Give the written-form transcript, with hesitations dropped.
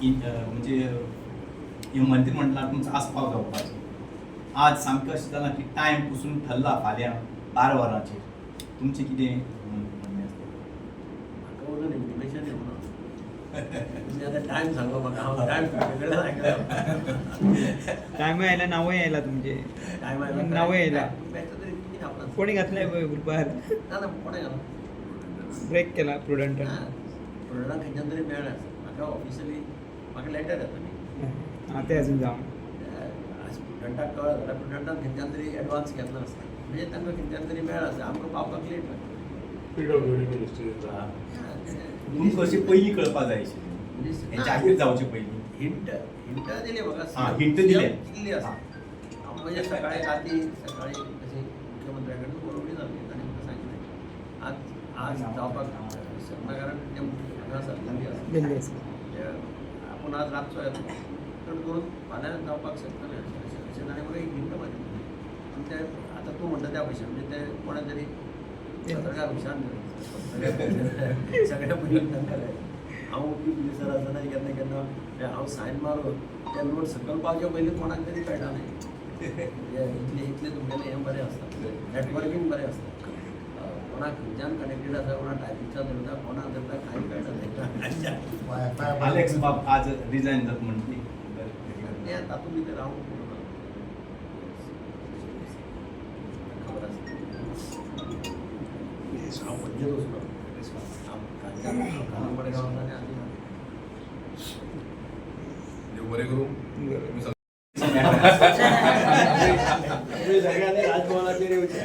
म्हणजे मंत्रिमंडळात तुमचा आस्पाव जावपाचो आज सामकें अशें जालां की टायम पसून ठरला फाल्यां 12 वरांचेर तुमचें कितें म्हणणें आसा? म्हाका अजून इन्फॉर्मेशन येवना. तुमी आतां टायम सांगो म्हाका, हांव टायम वेगळें सांगता. टायम आयला नावय आयला तुमचे टायम नावय आयला बेश्टो तरी कितें आपणान कोणी घातलंय ग्रुपार ना ना कोणें घालूं ब्रेक केला प्रुडंट प्रोडक्टाक खंयच्यान तरी मेळ्ळें आसा. म्हाका ऑफिशियली म्हाका लेटर येता न्ही ते अजून जावन स्टुडंटाक कळ्ळें जाल्यार स्टुडंटान खंयच्यान तरी एडवान्स घेतलो आसता म्हणजे तांकां खंयच्यान तरी मेळ्ळें आसा आमकां पावपाक लेट जाता. तुमकां अशें पयलीं कळपाक जाय आशिल्लें हें जाहीर जावचे पयलीं. हिंट दिली म्हाका hint दिले. दिल्ली आसा. हांव म्हणजे सकाळी राती सकाळी अशी मुख्यमंत्र्या कडेन बरोवणी जाल्ली ताणें म्हाका सांगिल्लें आज जावपाक शकना कारण ते हांगा आसा दिल्ली आसा आपूण आज रातचो येतलो चड करून फाल्यां जावपाक शकतलें अशें ताणें म्हाका एक हिंट मारली. आनी ते आतां तूं म्हणटा त्या भशेन म्हणजे ते कोणा तरी पत्रकार हुशार सगळ्या पयलीं सांगताले हांव पुलिसार आसतना केन्ना केन्ना हांव सायन मारून ते नोट सकयल पावचे पयलीं कोणाक तरी कळटालें इतलें तुमगेलें हें बरें आसता नॅटवर्कींग बरें आसता कोणाक खंयच्यान कनेक्टेड आसा कोणाक टायपिंगचा धरता कोणाक धरता कांय कळटा. अलेक्स बाब आज रिजायन जाता म्हणटी तें तातूंत भितर हांव खबर आसता हांव पणजेच वचलो कानां बरें गांवांत आनी आनी देव बरें करूं. सगळ्यांनी राजभवनाचेर येवचें.